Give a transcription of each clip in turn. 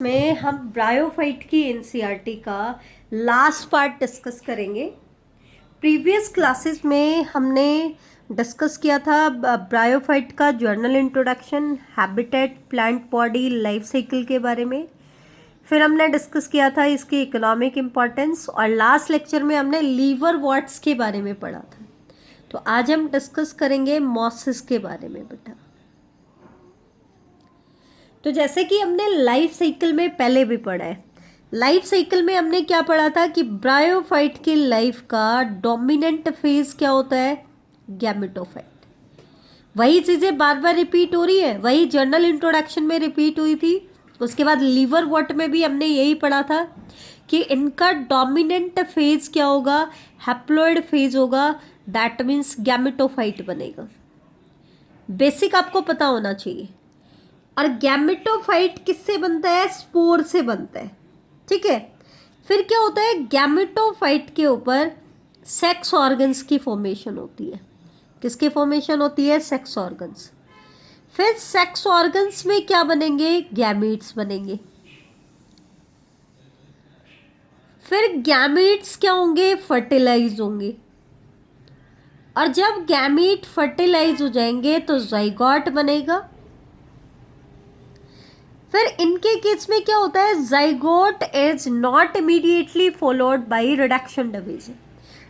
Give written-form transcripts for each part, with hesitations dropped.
में हम ब्रायोफाइट की एनसीईआरटी का लास्ट पार्ट डिस्कस करेंगे। प्रीवियस क्लासेस में हमने डिस्कस किया था ब्रायोफाइट का journal introduction, habitat, plant body, life cycle के बारे में। फिर हमने डिस्कस किया था इसकी इकोनॉमिक इम्पोर्टेंस और लास्ट लेक्चर में हमने लीवर वॉट्स के बारे में पढ़ा था। तो आज हम डिस्कस करेंगे मॉसेस के बारे में बेटा। तो जैसे कि हमने लाइफ साइकिल में पहले भी पढ़ा है, लाइफ साइकिल में हमने क्या पढ़ा था कि ब्रायोफाइट की लाइफ का डोमिनेंट फेज क्या होता है, गैमेटोफाइट। वही चीज़ें बार बार रिपीट हो रही है, वही जर्नल इंट्रोडक्शन में रिपीट हुई थी। उसके बाद लीवर वॉट में भी हमने यही पढ़ा था कि इनका डोमिनेंट फेज क्या होगा, हैप्लॉइड फेज होगा, दैट मीन्स गैमेटोफाइट बनेगा। बेसिक आपको पता होना चाहिए। और गैमेटोफाइट किससे बनता है, स्पोर से बनता है, ठीक है। फिर क्या होता है, गैमेटोफाइट के ऊपर सेक्स ऑर्गन्स की फॉर्मेशन होती है। किसकी फॉर्मेशन होती है, सेक्स ऑर्गन्स। फिर सेक्स ऑर्गन्स में क्या बनेंगे, गैमीट्स बनेंगे। फिर गैमीट्स क्या होंगे, फर्टिलाइज होंगे। और जब गैमीट फर्टिलाइज हो जाएंगे तो जाइगोट बनेगा। फिर इनके केस में क्या होता है, zygote is not immediately followed by reduction division.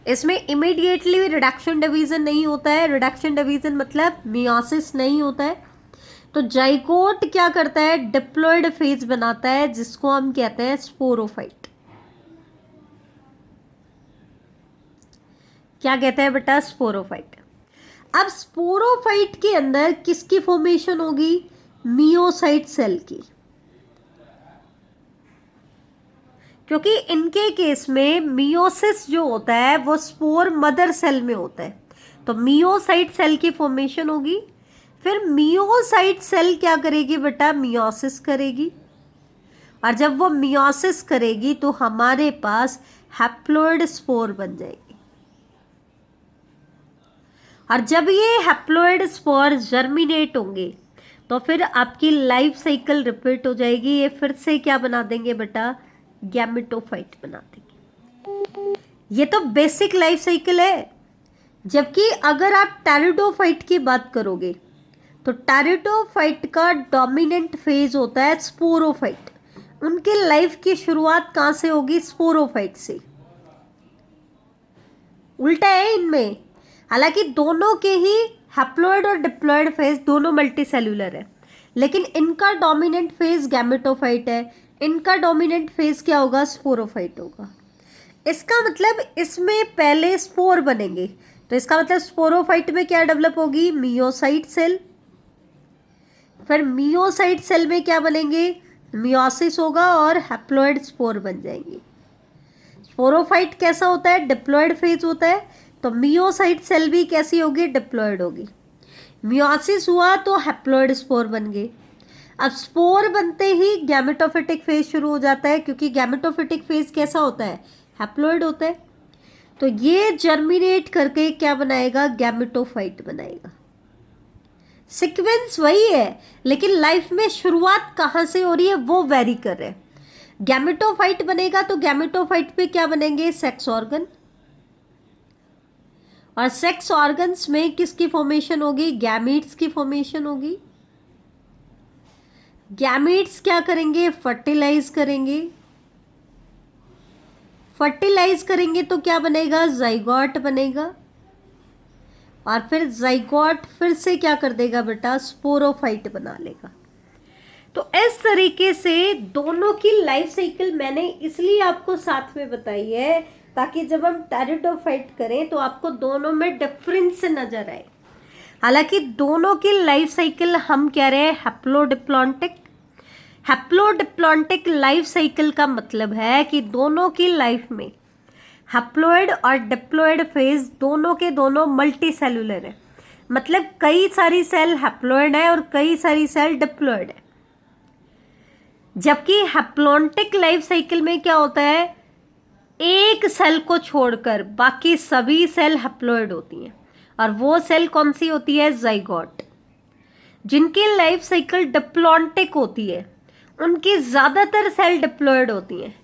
इसमें इमीडिएटली रिडक्शन डिवीजन नहीं होता है। रिडक्शन डिवीजन मतलब मियोसिस नहीं होता है। तो जाइगोट क्या करता है, डिप्लॉयड फेज बनाता है, जिसको हम कहते हैं स्पोरोफाइट। क्या कहते हैं बेटा, स्पोरोफाइट। अब स्पोरोफाइट के अंदर किसकी फॉर्मेशन होगी, मियोसाइट सेल की। क्योंकि इनके केस में मियोसिस जो होता है वो स्पोर मदर सेल में होता है, तो मियोसाइट सेल की फॉर्मेशन होगी। फिर मियोसाइट सेल क्या करेगी बेटा, मियोसिस करेगी। और जब वो मियोसिस करेगी तो हमारे पास हैप्लॉइड स्पोर बन जाएगी। और जब ये हैप्लॉइड स्पोर जर्मिनेट होंगे तो फिर आपकी लाइफ साइकिल रिपीट हो जाएगी। ये फिर से क्या बना देंगे बेटा, गैमेटोफाइट बना देंगे। ये तो बेसिक लाइफ साइकिल है। जबकि अगर आप टेरिडोफाइट की बात करोगे तो टेरिडोफाइट का डोमिनेंट फेज होता है स्पोरोफाइट। उनके लाइफ की शुरुआत कहां से होगी, स्पोरोफाइट से। उल्टा है इनमें। हालांकि दोनों के ही हैप्लॉइड और डिप्लॉइड फेज दोनों मल्टी सेल्यूलर है, लेकिन इनका डोमिनेंट फेज गैमेटोफाइट है, इनका डोमिनेंट फेज क्या होगा, स्पोरोफाइट होगा। इसका मतलब इसमें पहले स्पोर बनेंगे, तो इसका मतलब स्पोरोफाइट में क्या डेवलप होगी, मियोसाइट सेल। फिर मियोसाइट सेल में क्या बनेंगे, मियोसिस होगा और हैप्लॉइड स्पोर बन जाएंगे। स्पोरोफाइट कैसा होता है, डिप्लॉइड फेज होता है, तो मियोसाइट सेल भी कैसी होगी, डिप्लॉइड होगी। मियोसिस हुआ तो हैप्लॉइड स्पोर बन गए। अब स्पोर बनते ही गैमेटोफिटिक फेज शुरू हो जाता है, क्योंकि गैमेटोफिटिक फेज कैसा होता है, हैप्लॉइड होता है। तो ये जर्मिनेट करके क्या बनाएगा, गैमेटोफाइट बनाएगा। सीक्वेंस वही है, लेकिन लाइफ में शुरुआत कहाँ से हो रही है वो वेरी कर रहे हैं। गैमेटोफाइट बनेगा तो गैमेटोफाइट पे क्या बनेंगे, सेक्स ऑर्गन। और सेक्स ऑर्गन्स में किसकी फॉर्मेशन होगी, गैमीट्स की फॉर्मेशन होगी। गैमीट्स क्या करेंगे, फर्टिलाइज करेंगे। फर्टिलाइज करेंगे तो क्या बनेगा, जाइगोट बनेगा। और फिर जाइगोट फिर से क्या कर देगा बेटा, स्पोरोफाइट बना लेगा। तो इस तरीके से दोनों की लाइफ साइकिल मैंने इसलिए आपको साथ में बताई है, ताकि जब हम टेरिडोफाइट करें तो आपको दोनों में डिफरेंस नजर आए। हालांकि दोनों की लाइफ साइकिल हम कह रहे हैं हैप्लोडिप्लॉन्टिक। हैप्लोडिप्लॉन्टिक लाइफ साइकिल का मतलब है कि दोनों की लाइफ में हैप्लॉइड और डिप्लॉइड फेज दोनों के दोनों मल्टी सेलुलर है। मतलब कई सारी सेल हैप्लॉइड है और कई सारी सेल डिप्लॉइड है। जबकि हैप्लॉन्टिक लाइफ साइकिल में क्या होता है, एक सेल को छोड़कर बाकी सभी सेल हैप्लॉइड होती हैं, और वो सेल कौन सी होती है, जाइगोट। जिनकी लाइफ साइकिल डिप्लॉन्टिक होती है उनकी ज़्यादातर सेल डिप्लॉयड होती हैं,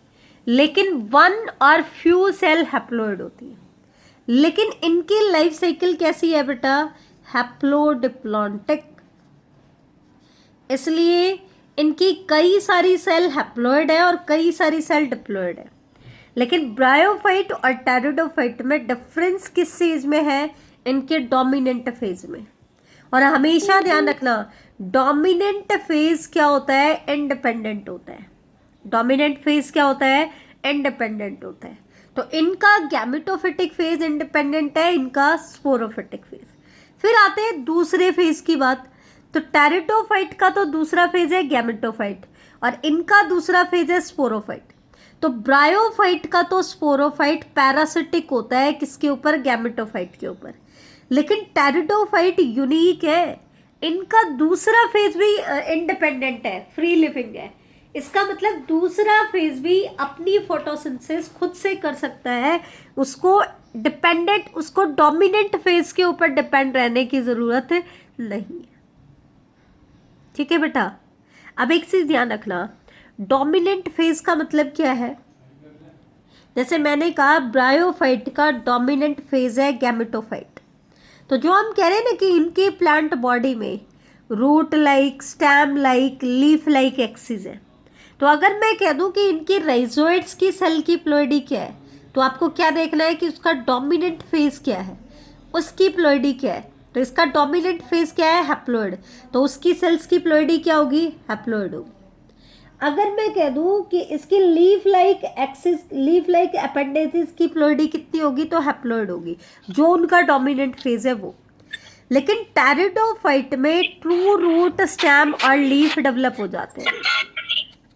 लेकिन वन और फ्यू सेल हैप्लॉयड होती हैं। लेकिन इनकी लाइफ साइकिल कैसी है बेटा? हैप्लोडिप्लॉन्टिक। इसलिए इनकी कई सारी सेल हैप्लॉयड है और कई सारी सेल डिप्लॉयड है। लेकिन ब्रायोफाइट और टेरिडोफाइट में डिफरेंस किस चीज में है? इनके डोमिनेंट फेज में। और हमेशा ध्यान रखना, डोमिनेंट फेज क्या होता है? इंडिपेंडेंट होता है। डोमिनेंट फेज क्या होता है? इंडिपेंडेंट होता है। तो इनका गैमेटोफिटिक फेज इंडिपेंडेंट है, इनका स्पोरोफिटिक फेज। फिर आते हैं दूसरे फेज की बात। तो टेरिडोफाइट का तो दूसरा फेज है गैमेटोफाइट और इनका दूसरा फेज है स्पोरोफाइट। तो ब्रायोफाइट का तो स्पोरोफाइट पैरासिटिक होता है, किसके ऊपर? गैमेटोफाइट के ऊपर। लेकिन टेरिडोफाइट यूनिक है, इनका दूसरा फेज भी इंडिपेंडेंट है, फ्री लिविंग है। इसका मतलब दूसरा फेज भी अपनी फोटोसिंथेसिस खुद से कर सकता है, उसको डिपेंडेंट, उसको डोमिनेंट फेज के ऊपर डिपेंड रहने की जरूरत नहीं है। ठीक है बेटा। अब एक चीज ध्यान रखना, डोमिनेंट फेज का मतलब क्या है? जैसे मैंने कहा ब्रायोफाइट का डोमिनेंट फेज है गैमेटोफाइट। तो जो हम कह रहे हैं ना कि इनके प्लांट बॉडी में root like, stem like, leaf like axis है। तो अगर मैं कह दूं कि इनकी राइजोइड्स की सेल की प्लोइडी क्या है, तो आपको क्या देखना है कि उसका डोमिनेंट फेज क्या है, उसकी प्लोइडी क्या है। तो इसका डोमिनेंट फेज क्या है? हैप्लॉइड। तो उसकी सेल्स की प्लोइडी क्या होगी? हैप्लॉइड होगी। अगर मैं कह दूं कि इसकी leaf like axis, leaf like appendices की प्लोइडी कितनी होगी? तो हैप्लॉइड होगी, जो उनका डोमिनेंट फेज है वो। लेकिन टेरिडोफाइट में ट्रू रूट, स्टेम और लीफ डेवलप हो जाते हैं।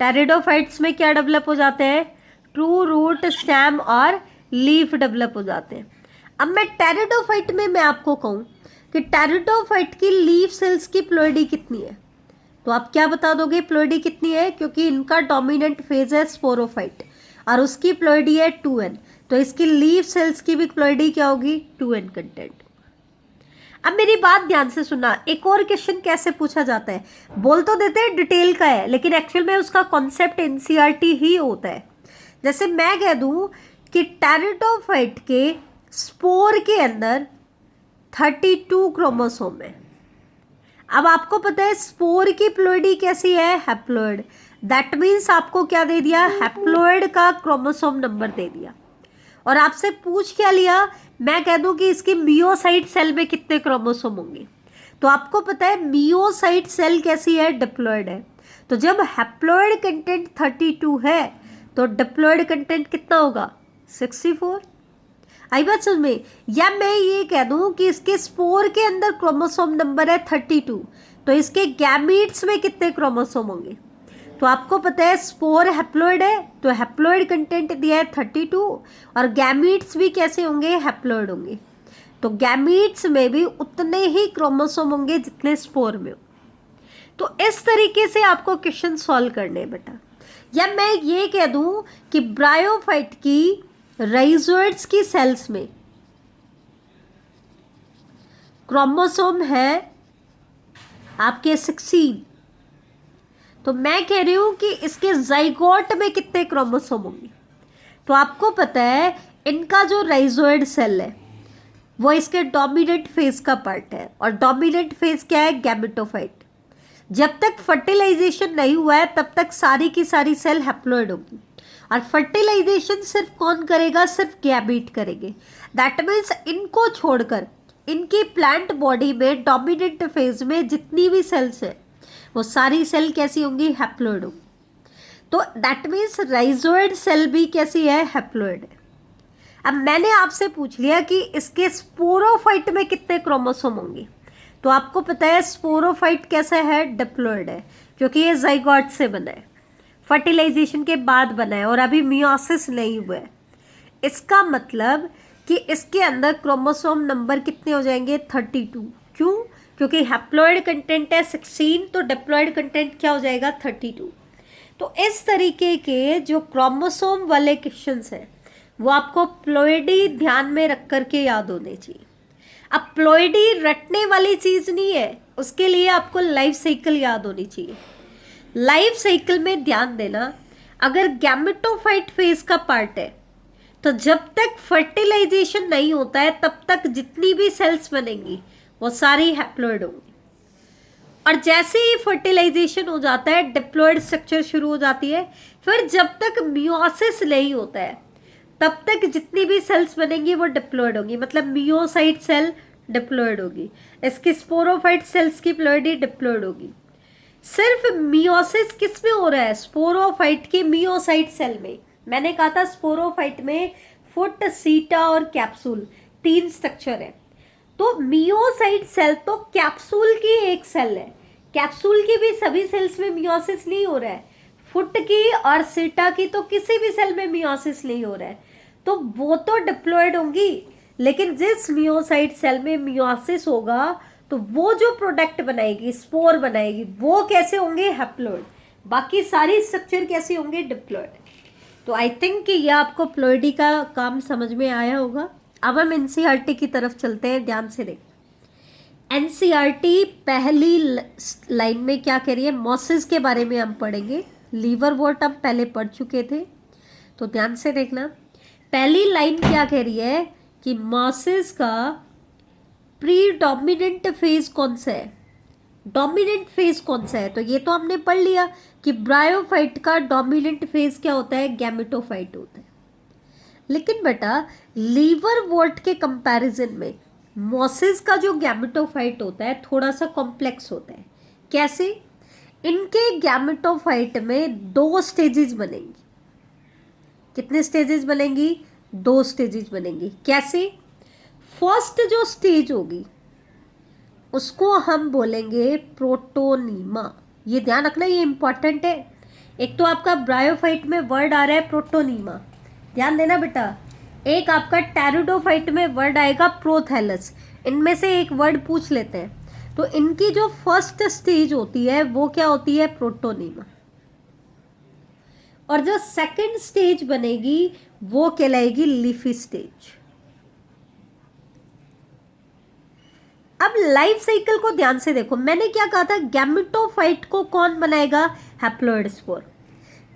टेरिडोफाइट्स में क्या डेवलप हो जाते हैं? ट्रू रूट, स्टेम और लीफ डेवलप हो जाते हैं। अब मैं टेरिडोफाइट में मैं आपको कहूं कि टेरिडोफाइट की लीफ सेल्स की प्लोइडी कितनी है, तो आप क्या बता दोगे प्लोइडी कितनी है? क्योंकि इनका डोमिनेंट फेज है स्पोरोफाइट और उसकी प्लोइडी है 2n। तो इसकी लीफ सेल्स की भी प्लोइडी क्या होगी? 2n content. अब मेरी बात ध्यान से सुनना, एक और क्वेश्चन कैसे पूछा जाता है, बोल तो देते हैं डिटेल का है, लेकिन एक्चुअल में उसका कॉन्सेप्ट एनसीईआरटी ही होता है। जैसे मैं कह दूं कि टेरिडोफाइट के स्पोर के अंदर 32 क्रोमोसोम है। अब आपको पता है स्पोर की प्लोइडी कैसी है? हैप्लॉइड। दैट मीन्स आपको क्या दे दिया? हैप्लॉइड का क्रोमोसोम नंबर दे दिया। और आपसे पूछ क्या लिया? मैं कह दूं कि इसकी मियोसाइट सेल में कितने क्रोमोसोम होंगे, तो आपको पता है मियोसाइट सेल कैसी है? डिप्लॉइड है। तो जब हैप्लॉइड कंटेंट 32 है तो डिप्लॉइड कंटेंट कितना होगा? 64। आई बात समझ में? या मैं ये कह दूं कि इसके स्पोर के अंदर क्रोमोसोम नंबर है 32, तो इसके गैमीट्स में कितने क्रोमोसोम होंगे? तो आपको पता है स्पोर हैप्लॉइड है, तो हैप्लॉइड कंटेंट दिया है 32 और गैमीट्स भी कैसे होंगे? हैप्लॉइड होंगे। तो गैमीट्स में भी उतने ही क्रोमोसोम होंगे जितने स्पोर में हो। तो इस तरीके से आपको क्वेश्चन सॉल्व करने हैं बेटा। या मैं ये कह दूं कि ब्रायोफाइट की राइजोइड्स की सेल्स में क्रोमोसोम है आपके 16, तो मैं कह रही हूं कि इसके जाइगोट में कितने क्रोमोसोम होंगे? तो आपको पता है इनका जो राइजोइड सेल है वो इसके डोमिनेंट फेज का पार्ट है, और डोमिनेंट फेज क्या है? गैमेटोफाइट। जब तक फर्टिलाइजेशन नहीं हुआ है तब तक सारी की सारी सेल हैप्लॉइड होगी, और फर्टिलाइजेशन सिर्फ कौन करेगा? सिर्फ गैमीट करेंगे। दैट मीन्स इनको छोड़कर इनकी प्लांट बॉडी में डोमिनेंट फेज में जितनी भी सेल्स है वो सारी सेल कैसी होंगी? हैप्लॉइड होंगी। तो दैट मीन्स राइजोइड सेल भी कैसी है? हैप्लॉइड है। अब मैंने आपसे पूछ लिया कि इसके स्पोरोफाइट में कितने क्रोमोसोम होंगे, तो आपको पता है स्पोरोफाइट कैसा है? डिप्लॉइड है, क्योंकि ये जाइगोट से बना है, फर्टिलाइजेशन के बाद बना है और अभी मियोसिस नहीं हुआ है। इसका मतलब कि इसके अंदर क्रोमोसोम नंबर कितने हो जाएंगे? 32। क्यों? क्योंकि हैप्लॉइड कंटेंट है 16, तो डिप्लॉइड कंटेंट क्या हो जाएगा? 32। तो इस तरीके के जो क्रोमोसोम वाले क्वेश्चंस हैं वो आपको प्लोइडी ध्यान में रख करके याद होने चाहिए। अब प्लोइडी रटने वाली चीज़ नहीं है, उसके लिए आपको लाइफ साइकिल याद होनी चाहिए। लाइफ साइकिल में ध्यान देना, अगर गैमेटोफाइट फेज का पार्ट है तो जब तक फर्टिलाइजेशन नहीं होता है तब तक जितनी भी सेल्स बनेंगी वो सारी हैप्लॉइड होंगी, और जैसे ही फर्टिलाइजेशन हो जाता है डिप्लॉइड स्ट्रक्चर शुरू हो जाती है। फिर जब तक मियोसिस नहीं होता है तब तक जितनी भी सेल्स बनेंगी वो डिप्लॉइड होंगी, मतलब मियोसाइट सेल डिप्लॉइड होगी, इसकी स्पोरोफाइट सेल्स की प्लॉइडी डिप्लॉइड होगी। सिर्फ मियोसिस किस में हो रहा है? स्पोरोफाइट की मियोसाइट सेल में। मैंने कहा था स्पोरोफाइट में फुट, सीटा और कैप्सूल 3 स्ट्रक्चर है। तो मियोसाइट सेल तो कैप्सूल की एक सेल है, कैप्सूल की भी सभी सेल्स में मियोसिस नहीं हो रहा है, फुट की और सीटा की तो किसी भी सेल में मियोसिस नहीं हो रहा है, तो वो तो डिप्लॉइड होंगी। लेकिन जिस मियोसाइट सेल में मियोसिस होगा तो वो जो प्रोडक्ट बनाएगी, स्पोर बनाएगी, वो कैसे होंगे? हैप्लॉइड। बाकी सारी स्ट्रक्चर कैसे होंगे? डिप्लॉइड। तो आई थिंक कि ये आपको प्लॉइडी का काम समझ में आया होगा। अब हम एनसीईआरटी की तरफ चलते हैं, ध्यान से देखें। एनसीईआरटी पहली लाइन में क्या कह रही है? मॉसिस के बारे में हम पढ़ेंगे। लीवर वॉट हम पहले पढ़ चुके थे, तो ध्यान से देखना। पहली लाइन क्या कह रही है कि मॉसिस का प्रीडोमिनेंट फेज कौन सा है, डोमिनेंट फेज कौन सा है? तो ये तो हमने पढ़ लिया कि ब्रायोफाइट का डोमिनेंट फेज क्या होता है? गैमेटोफाइट होता है। लेकिन बेटा लीवर वॉट के कंपैरिजन में मॉसिस का जो गैमेटोफाइट होता है थोड़ा सा कॉम्प्लेक्स होता है। कैसे? इनके गैमेटोफाइट में 2 स्टेजेस बनेंगी। कितने स्टेजेस बनेंगी? 2 स्टेजेस बनेंगी। कैसे? फर्स्ट जो स्टेज होगी उसको हम बोलेंगे प्रोटोनीमा। ये ध्यान रखना, ये इंपॉर्टेंट है। एक तो आपका ब्रायोफाइट में वर्ड आ रहा है प्रोटोनीमा, ध्यान देना बेटा। एक आपका टेरिडोफाइट में वर्ड आएगा प्रोथैलस। इनमें से एक वर्ड पूछ लेते हैं। तो इनकी जो फर्स्ट स्टेज होती है वो क्या होती है? प्रोटोनीमा। और जो सेकंड स्टेज बनेगी वो कहलाएगी लीफी स्टेज। अब लाइफ साइकिल को ध्यान से देखो। मैंने क्या कहा था? गैमेटोफाइट को कौन बनाएगा? Haploid spore.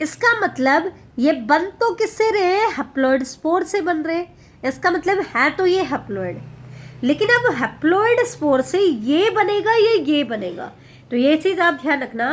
इसका मतलब ये बन तो किससे रहे हैं? हैप्लॉइड स्पोर से बन रहे हैं। इसका मतलब है तो ये हैप्लॉइड, लेकिन अब हैप्लॉइड स्पोर से ये बनेगा ये बनेगा। तो ये चीज आप ध्यान रखना।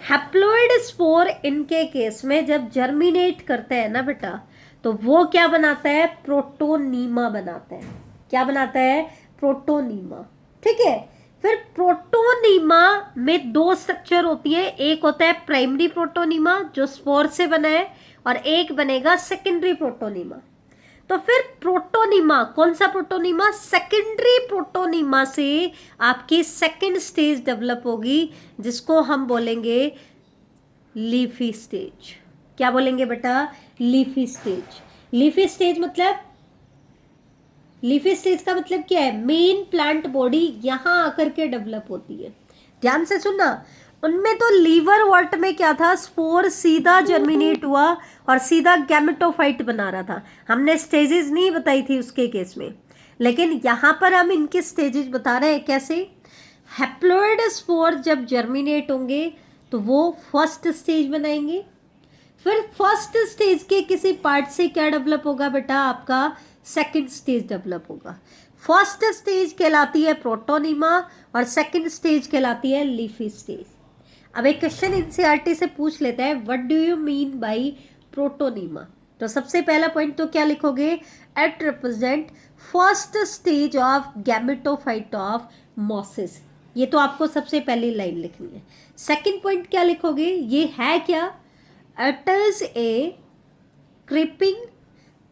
हैप्लॉइड स्पोर इनके केस में जब जर्मिनेट करते हैं ना बेटा, तो वो क्या बनाता है? प्रोटोनीमा बनाता है। क्या बनाता है? प्रोटोनीमा। ठीक है। फिर प्रोटोनीमा में 2 स्ट्रक्चर होती है। एक होता है प्राइमरी प्रोटोनीमा जो स्पोर से बना है, और एक बनेगा सेकेंडरी प्रोटोनीमा। तो फिर प्रोटोनीमा, कौन सा प्रोटोनीमा? सेकेंडरी प्रोटोनीमा से आपकी सेकेंड स्टेज डेवलप होगी जिसको हम बोलेंगे लीफी स्टेज। क्या बोलेंगे बेटा? Leafy stage. लीफी स्टेज मतलब, लीफी स्टेज का मतलब क्या है? मेन प्लांट बॉडी यहां आकर के डेवलप होती है। ध्यान से सुनना। उनमें तो लीवर वॉट में क्या था? स्पोर सीधा जर्मिनेट हुआ और सीधा गैमेटोफाइट बना रहा था। हमने स्टेजेस नहीं बताई थी उसके केस में, लेकिन यहां पर हम इनके स्टेजेस बता रहे हैं। कैसे? हैप्लॉइड स्पोर जब जर्मिनेट होंगे तो वो फर्स्ट स्टेज बनाएंगे। फिर फर्स्ट स्टेज के किसी पार्ट से क्या डेवलप होगा बेटा? आपका सेकंड स्टेज डेवलप होगा। फर्स्ट स्टेज कहलाती है प्रोटोनीमा और सेकंड स्टेज कहलाती है लीफी स्टेज। अब एक क्वेश्चन एनसीईआरटी से पूछ लेते हैं, what do you mean by protonema? तो सबसे पहला पॉइंट तो क्या लिखोगे? It represent first stage of gametophyte of mosses. ये तो आपको सबसे पहली लाइन लिखनी है। सेकंड पॉइंट क्या लिखोगे? ये है क्या? It is a creeping,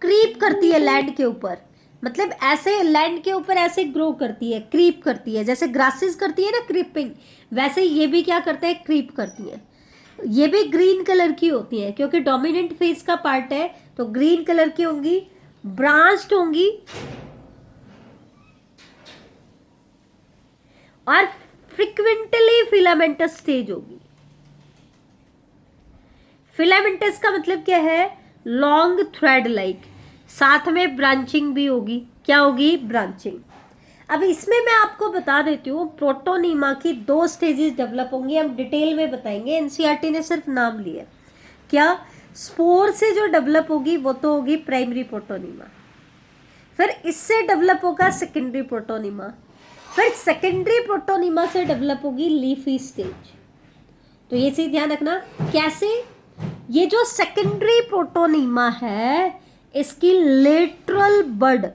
creep करती है लैंड के ऊपर, मतलब ऐसे लैंड के ऊपर ऐसे ग्रो करती है, क्रीप करती है। जैसे ग्रासेस करती है ना क्रीपिंग, वैसे ये भी क्या करते हैं? क्रीप करती है। ये भी ग्रीन कलर की होती है क्योंकि डोमिनेंट फेज का पार्ट है, तो ग्रीन कलर की होंगी, ब्रांच्ड होंगी और फ्रीक्वेंटली फिलामेंटस स्टेज होगी। फिलामेंटस का मतलब क्या है? लॉन्ग थ्रेड लाइक, साथ में ब्रांचिंग भी होगी। क्या होगी? ब्रांचिंग। अब इसमें मैं आपको बता देती हूँ, प्रोटोनीमा की 2 स्टेजेस डेवलप होंगी, हम डिटेल में बताएंगे, एनसीईआरटी ने सिर्फ नाम लिया। क्या? स्पोर से जो डेवलप होगी वो तो होगी प्राइमरी प्रोटोनीमा, फिर इससे डेवलप होगा सेकेंडरी प्रोटोनीमा, फिर सेकेंडरी प्रोटोनीमा से डेवलप होगी लीफी स्टेज। तो ये चीज ध्यान रखना। कैसे? ये जो सेकेंडरी प्रोटोनीमा है इसकी लेटरल बड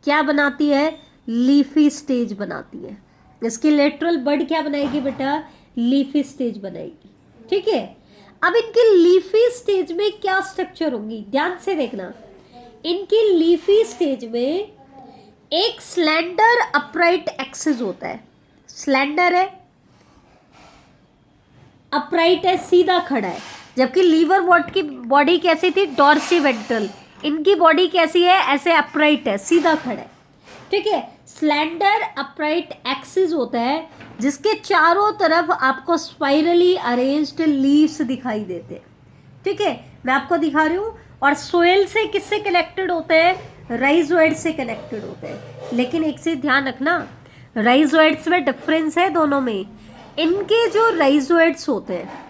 क्या बनाती है? लीफी स्टेज बनाती है। इसकी लेटरल बड क्या बनाएगी बेटा? लीफी स्टेज बनाएगी। ठीक है। अब इनकी लीफी स्टेज में क्या स्ट्रक्चर होंगी, ध्यान से देखना। इनकी लीफी स्टेज में एक स्लेंडर अपराइट एक्सिस होता है। स्लेंडर है, अपराइट है, सीधा खड़ा है। जबकि लीवर वॉट की बॉडी कैसी थी? डॉर्सिवेंट्रल। इनकी बॉडी कैसी है? ऐसे अपराइट है, सीधा खड़ा है। ठीक है। स्लेंडर अपराइट एक्सिस होता है जिसके चारों तरफ आपको स्पाइरली अरेंज्ड लीव्स दिखाई देते हैं। ठीक है, मैं आपको दिखा रही हूँ। और सोयल से किससे कनेक्टेड होते हैं? राइजोइड से कनेक्टेड होते हैं। लेकिन एक चीज ध्यान रखना, राइजोइड्स में डिफरेंस है दोनों में। इनके जो राइजोइड्स होते हैं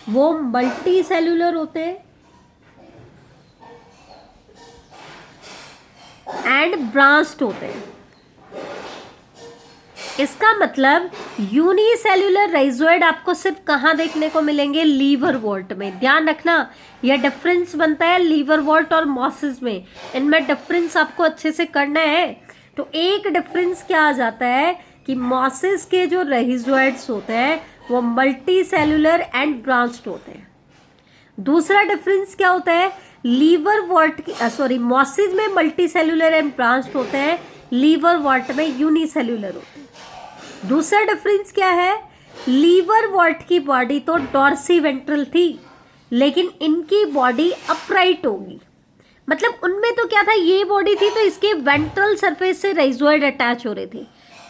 वो मल्टी सेल्यूलर होते हैं एंड ब्रांच्ड होते हैं। इसका मतलब यूनिसेल्यूलर राइजोइड आपको सिर्फ कहाँ देखने को मिलेंगे? लीवर वॉल्ट में। ध्यान रखना, यह डिफरेंस बनता है लीवर वॉल्ट और मॉसिस में। इनमें डिफरेंस आपको अच्छे से करना है। तो एक डिफरेंस क्या आ जाता है कि मॉसिस के जो राइजोइड्स होते हैं वो मल्टी सेल्यूलर एंड ब्रांच्ड होते हैं। दूसरा डिफरेंस क्या होता है? लीवर वॉल्ट की मॉसिस में मल्टी सेल्यूलर एंड ब्रांच्ड होते हैं, लीवर वॉल्ट में यूनिसेल्यूलर होते हैं। दूसरा डिफरेंस क्या है? लीवर वॉल्ट की बॉडी तो डॉर्सी वेंट्रल थी लेकिन इनकी बॉडी अपराइट होगी। मतलब उनमें तो क्या था, ये बॉडी थी तो इसके वेंट्रल सरफेस से राइजोइड अटैच हो रहे थे।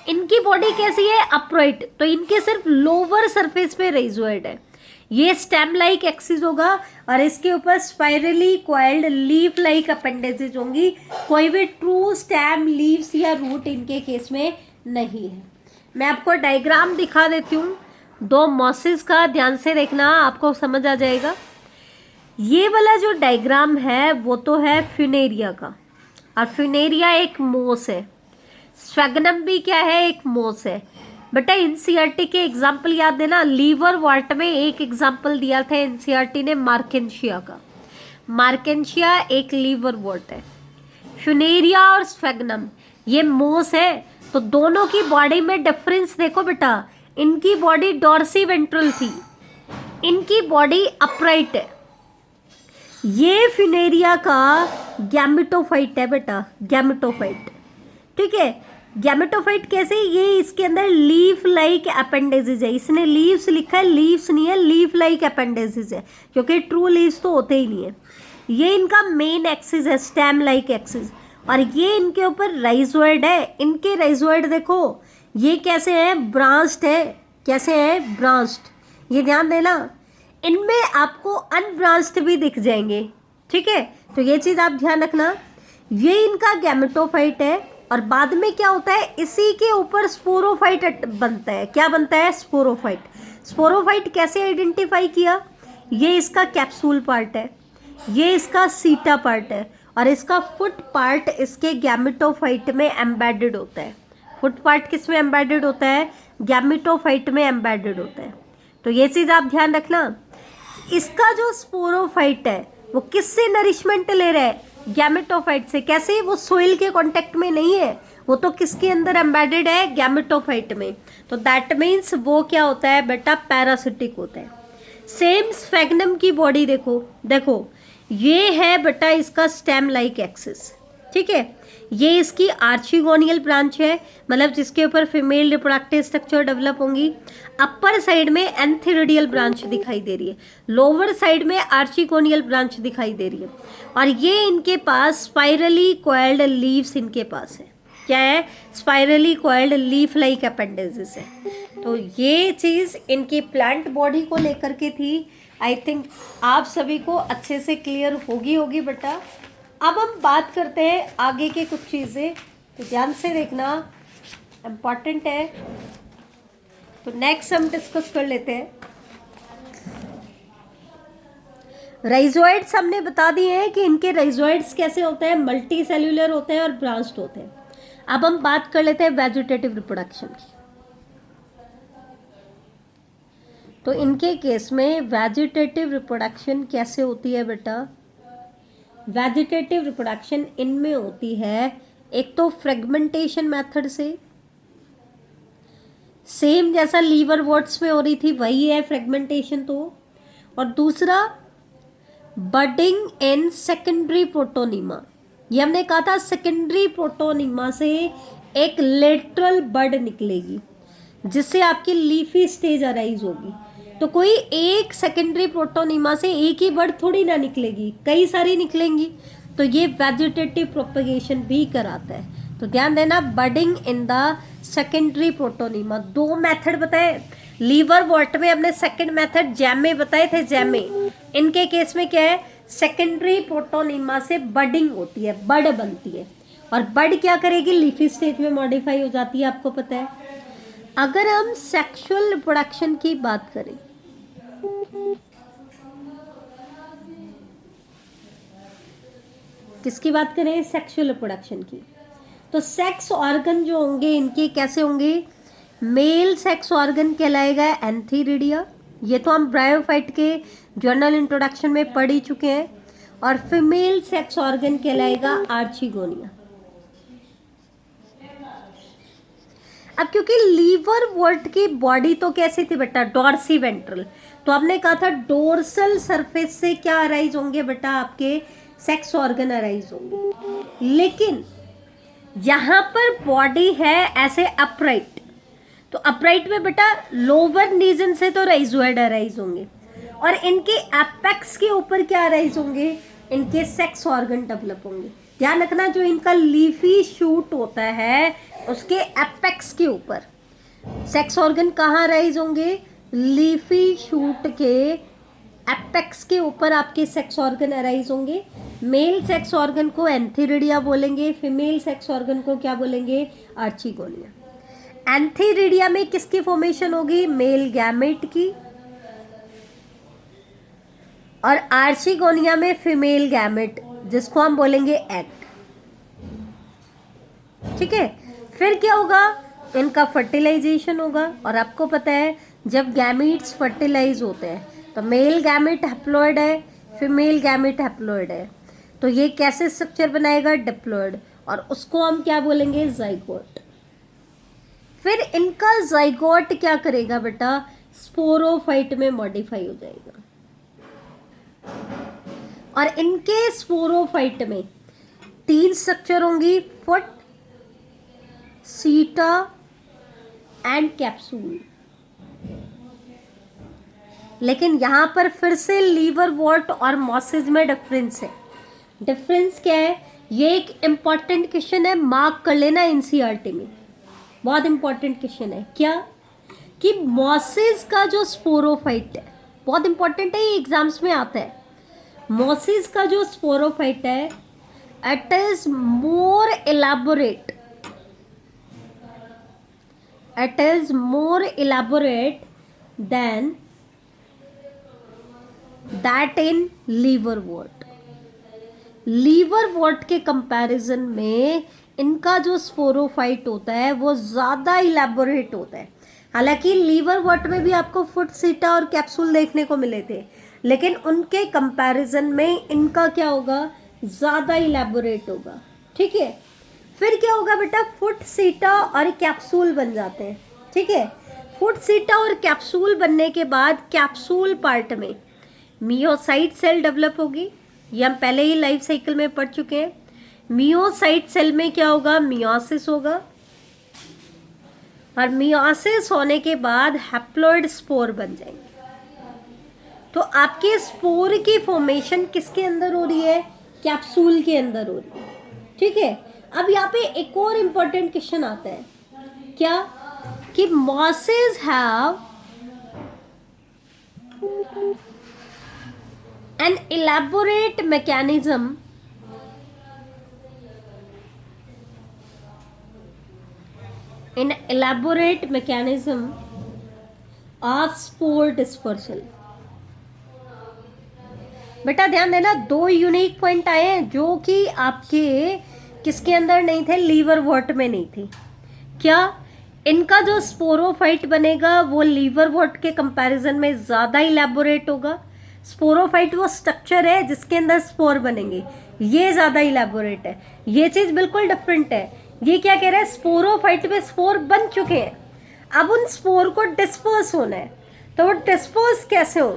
इनकी बॉडी कैसी है? अपराइट। तो इनके सिर्फ लोअर सरफेस पे राइजोइड है। ये स्टेम लाइक एक्सिस होगा और इसके ऊपर spirally coiled leaf like appendages होंगी। कोई भी ट्रू स्टेम, लीव्स या रूट इनके केस में नहीं है। मैं आपको डायग्राम दिखा देती हूँ 2 मॉसिस का, ध्यान से देखना, आपको समझ आ जाएगा। ये वाला जो डायग्राम है वो तो है फ्यूनेरिया का, और फ्यूनेरिया एक मोस है। स्फेगनम भी क्या है? एक मोस है। बेटा एनसीईआरटी के एग्जाम्पल याद देना। लीवर वॉल्ट में एक एग्जाम्पल दिया था एनसीईआरटी ने मार्केंशिया का। मार्केंशिया एक लीवर वॉल्ट है। फ्यूनेरिया और स्फेगनम ये मोस है। तो दोनों की बॉडी में डिफरेंस देखो बेटा, इनकी बॉडी डॉर्सी वेंट्रल थी, इनकी बॉडी अपराइट है। ये फ्यूनेरिया का गैमेटोफाइट है बेटा, गैमेटोफाइट। ठीक है। गैमेटोफाइट कैसे? ये इसके अंदर लीफ लाइक अपेंडेजेज है। इसने लीव्स लिखा है, लीव्स नहीं है, लीफ लाइक अपेंडेजेज है, क्योंकि ट्रू लीव्स तो होते ही नहीं है। ये इनका मेन एक्सिस है, स्टेम लाइक एक्सिस, और ये इनके ऊपर राइजोइड है। इनके राइजोइड देखो ये कैसे है? ब्रांच्ड है। कैसे है? ब्रांच्ड। ये ध्यान देना, इनमें आपको अनब्रांच्ड भी दिख जाएंगे। ठीक है, तो ये चीज आप ध्यान रखना। ये इनका गैमेटोफाइट है और बाद में क्या होता है, इसी के ऊपर स्पोरोफाइट बनता है। क्या बनता है? स्पोरोफाइट। स्पोरोफाइट कैसे आइडेंटिफाई किया? ये इसका कैप्सूल पार्ट है, ये इसका सीटा पार्ट है, और इसका फुट पार्ट इसके गैमेटोफाइट में एम्बेडेड होता है। फुट पार्ट किस में एम्बेडेड होता है? गैमेटोफाइट में एम्बेडेड होता है। तो ये चीज़ आप ध्यान रखना। इसका जो स्पोरोफाइट है वो किससे नरिशमेंट ले रहा है? गैमेटोफाइट से। कैसे? वो सोइल के कांटेक्ट में नहीं है, वो तो किसके अंदर एम्बेडेड है? गैमेटोफाइट में। तो दैट मीन्स वो क्या होता है बेटा? पैरासिटिक होता है। सेम स्फेगनम की बॉडी देखो, देखो ये है बेटा इसका स्टेम लाइक एक्सिस। ठीक है, ये इसकी आर्चिगोनियल ब्रांच है, मतलब जिसके ऊपर फीमेल रिप्रोडक्टिव स्ट्रक्चर डेवलप होंगी। अपर साइड में एंथेरोडियल ब्रांच दिखाई दे रही है, लोअर साइड में आर्चिगोनियल ब्रांच दिखाई दे रही है, और ये इनके पास स्पाइरली कॉइल्ड लीव्स इनके पास है। क्या है? Spirally coiled leaf like appendages है। तो ये चीज़ इनकी प्लांट बॉडी को लेकर के थी। आई थिंक आप सभी को अच्छे से क्लियर होगी बेटा। अब हम बात करते हैं आगे के कुछ चीज़ें। तो ध्यान से देखना, इम्पॉर्टेंट है। तो नेक्स्ट हम डिस्कस कर लेते हैं। राइजोइड्स हमने बता दिए हैं कि इनके राइजोइड्स कैसे होते हैं, मल्टी सेल्यूलर होते हैं और ब्रांच्ड होते हैं। अब हम बात कर लेते हैं वेजिटेटिव रिप्रोडक्शन की। तो इनके केस में वेजिटेटिव रिप्रोडक्शन कैसे होती है बेटा? वेजिटेटिव रिप्रोडक्शन इनमें होती है एक तो फ्रेगमेंटेशन मेथड से, सेम जैसा लीवर वॉट्स में हो रही थी वही है फ्रेगमेंटेशन तो, और दूसरा बडिंग इन सेकेंडरी प्रोटोनीमा। ये हमने कहा था सेकेंडरी प्रोटोनीमा से एक लेटरल बड निकलेगी जिससे आपकी लीफी स्टेज अराइज होगी। तो कोई एक सेकेंडरी प्रोटोनीमा से एक ही बड थोड़ी ना निकलेगी, कई सारी निकलेंगी। तो ये वेजिटेटिव प्रोपगेशन भी कराता है। तो ध्यान देना, budding in the secondary protonema. दो मेथड बताए लीवर वॉट में, हमने सेकंड मेथड जैमे बताए थे, जैमे। इनके केस में क्या है, सेकेंडरी प्रोटोनीमा से बडिंग होती है, बड बनती है, और बड क्या करेगी, लीफी स्टेज में मॉडिफाई हो जाती है, आपको पता है। अगर हम सेक्सुअल रिप्रोडक्शन की बात करें, किसकी बात करें, सेक्सुअल रिप्रोडक्शन की, तो सेक्स ऑर्गन जो होंगे इनके कैसे होंगे, मेल सेक्स ऑर्गन कहलाएगा एंथीरिडिया, ये तो हम ब्रायोफाइट के जर्नल इंट्रोडक्शन में पढ़ ही चुके हैं, और फीमेल सेक्स ऑर्गन कहलाएगा आर्चिगोनिया। अब क्योंकि लीवर वॉल्ट की बॉडी तो कैसी थी बेटा, डॉर्सी वेंट्रल, तो हमने कहा था डोर्सल सरफेस से क्या अराइज होंगे बेटा, आपके सेक्स ऑर्गन अराइज होंगे। लेकिन यहां पर बॉडी है ऐसे अपराइट, तो अपराइट में बेटा लोअर रीजन से तो राइजोइड अराइज होंगे, और इनके एपेक्स के ऊपर क्या अराइज होंगे, इनके सेक्स ऑर्गन डेवलप होंगे। ध्यान रखना, जो इनका लीफी शूट होता है उसके एपेक्स के ऊपर सेक्स ऑर्गन कहाँ अराइज होंगे, लीफी शूट के एपेक्स के ऊपर आपके सेक्स ऑर्गन अराइज होंगे। मेल सेक्स ऑर्गन को एंथीरिडिया बोलेंगे, फीमेल सेक्स ऑर्गन को क्या बोलेंगे, आर्चिगोनिया। एंथीरिडिया में किसकी फॉर्मेशन होगी, मेल गैमेट की, और आर्चिगोनिया में फीमेल गैमेट जिसको हम बोलेंगे एग। ठीक है, फिर क्या होगा, इनका फर्टिलाइजेशन होगा, और आपको पता है जब गैमीट्स फर्टिलाइज होते हैं तो मेल गैमेट हैप्लॉइड है, फीमेल गैमेट हैप्लॉइड है, तो ये कैसे स्ट्रक्चर बनाएगा, डिप्लॉइड, और उसको हम क्या बोलेंगे, जाइगोट। फिर इनका जाइगोट क्या करेगा बेटा, स्पोरोफाइट में मॉडिफाई हो जाएगा, और इनके स्पोरोफाइट में तीन स्ट्रक्चर होंगी, फुट, सीटा एंड कैप्सूल। लेकिन यहां पर फिर से लीवर वॉट और मॉसिस में डिफरेंस है। डिफरेंस क्या है, ये एक इंपॉर्टेंट क्वेश्चन है, मार्क कर लेना एनसीईआरटी में, बहुत इंपॉर्टेंट क्वेश्चन है। क्या कि मॉसिस का जो स्पोरोफाइट है, बहुत इंपॉर्टेंट है, ये एग्जाम्स में आता है। मॉसिस का जो स्पोरोफाइट है it is more elaborate, it is more elaborate than that in liverwort। liverwort के कंपैरिजन में इनका जो स्पोरोफाइट होता है वो ज़्यादा इलेबोरेट होता है। हालांकि liverwort में भी आपको फुट, सीटा और कैप्सूल देखने को मिले थे, लेकिन उनके कंपैरिजन में इनका क्या होगा, ज़्यादा इलेबोरेट होगा। ठीक है, फिर क्या होगा बेटा, फुट, सीटा और कैप्सूल बन जाते हैं। ठीक है, फुट, सीटा और कैप्सूल बनने के बाद कैप्सूल पार्ट में मियोसाइट सेल डेवलप होगी, ये हम पहले ही लाइफ साइकिल में पढ़ चुके हैं। मियोसाइट सेल में क्या होगा, मियोसिस होगा, और मियोसिस होने के बाद हैप्लॉइड स्पोर बन जाएंगे। तो आपके स्पोर की फॉर्मेशन किसके अंदर हो रही है, कैप्सूल के अंदर हो रही है। ठीक है, अब यहाँ पे एक और इम्पोर्टेंट क्वेश्चन आता है, क्या कि mosses have an elaborate mechanism in elaborate mechanism of spore dispersal. बेटा ध्यान देना, दो यूनिक पॉइंट आए हैं जो कि आपके किसके अंदर नहीं थे, लीवरवॉर्ट में नहीं थे। क्या? इनका जो स्पोरोफाइट बनेगा वो लीवरवॉर्ट के कंपैरिजन में ज़्यादा इलैबोरेट होगा। स्पोरोफाइट वो स्ट्रक्चर है जिसके अंदर स्पोर बनेंगे, ये ज़्यादा इलैबोरेट है। ये चीज़ बिल्कुल डिफरेंट है। ये क्या कह रहा है, स्पोरोफाइट में स्पोर बन चुके हैं, अब उन स्पोर को डिस्पर्स होना है। तो वो डिस्पर्स कैसे हो?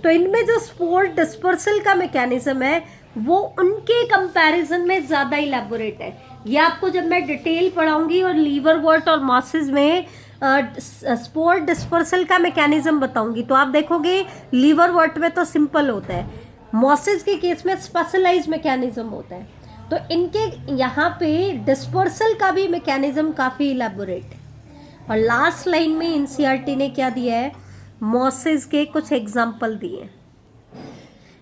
तो इनमें जो स्पोर डिस्पर्सल का मैकेनिज्म है वो उनके कंपैरिजन में ज़्यादा इलैबोरेट है। ये आपको जब मैं डिटेल पढ़ाऊंगी और लीवरवॉर्ट और मॉसेस में स्पोर डिस्पर्सल का मैकेनिज्म बताऊंगी तो आप देखोगे लीवरवॉर्ट में तो सिंपल होता है, मॉसेस के केस में स्पेशलाइज मैकेनिज्म होता है। तो इनके यहाँ पे डिस्पर्सल का भी मैकेनिज्म काफ़ी इलैबोरेट है। और लास्ट लाइन में एनसीईआरटी ने क्या दिया है, मॉसेस के कुछ एग्जाम्पल दिए।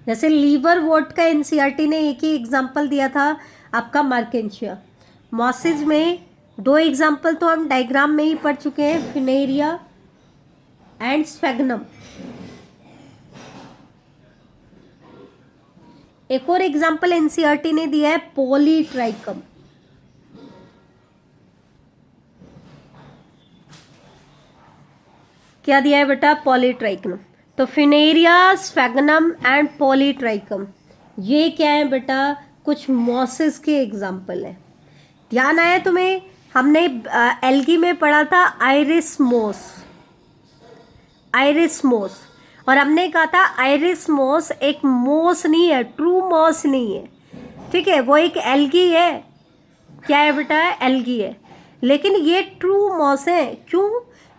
जैसे लीवरवॉर्ट का एनसीईआरटी ने एक ही एग्जाम्पल दिया था आपका मार्केंशिया। मॉसेस में दो एग्जाम्पल तो हम डायग्राम में ही पढ़ चुके हैं, फिनेरिया एंड स्फेग्नम। एक और एग्जाम्पल एनसीईआरटी ने दिया है पॉलीट्राइकम। क्या दिया है बेटा, पॉलीट्राइकम। तो फिनेरिया, स्फेग्नम एंड पॉलीट्राइकम ये क्या है बेटा, कुछ मॉसेस के एग्जाम्पल है। ध्यान आया तुम्हें? हमने एल्गी में पढ़ा था आइरिस मोस, आइरिस मोस, और हमने कहा था आइरिस मोस एक मोस नहीं है, ट्रू मोस नहीं है, ठीक है, वो एक एल्गी है। क्या है बेटा, एल्गी है, लेकिन ये ट्रू मॉस है। क्यों?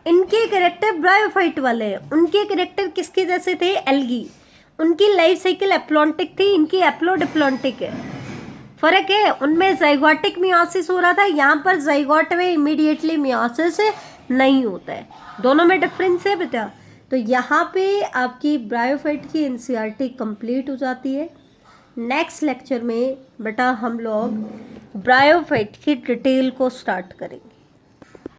इनके कैरेक्टर ब्रायोफाइट वाले हैं, उनके कैरेक्टर किसके जैसे थे, एल्गी। उनकी लाइफ साइकिल एप्लॉन्टिक थी, इनकी एप्लोडिप्लॉन्टिक है। फर्क है, उनमें जाइगोटिक मियोसिस हो रहा था, यहाँ पर जाइगोट में इमीडिएटली मियोसिस नहीं होता है। दोनों में डिफरेंस है बेटा। तो यहाँ पे आपकी ब्रायोफाइट की एनसीईआरटी कंप्लीट हो जाती है। नेक्स्ट लेक्चर में बेटा हम लोग ब्रायोफाइट की डिटेल को स्टार्ट करेंगे।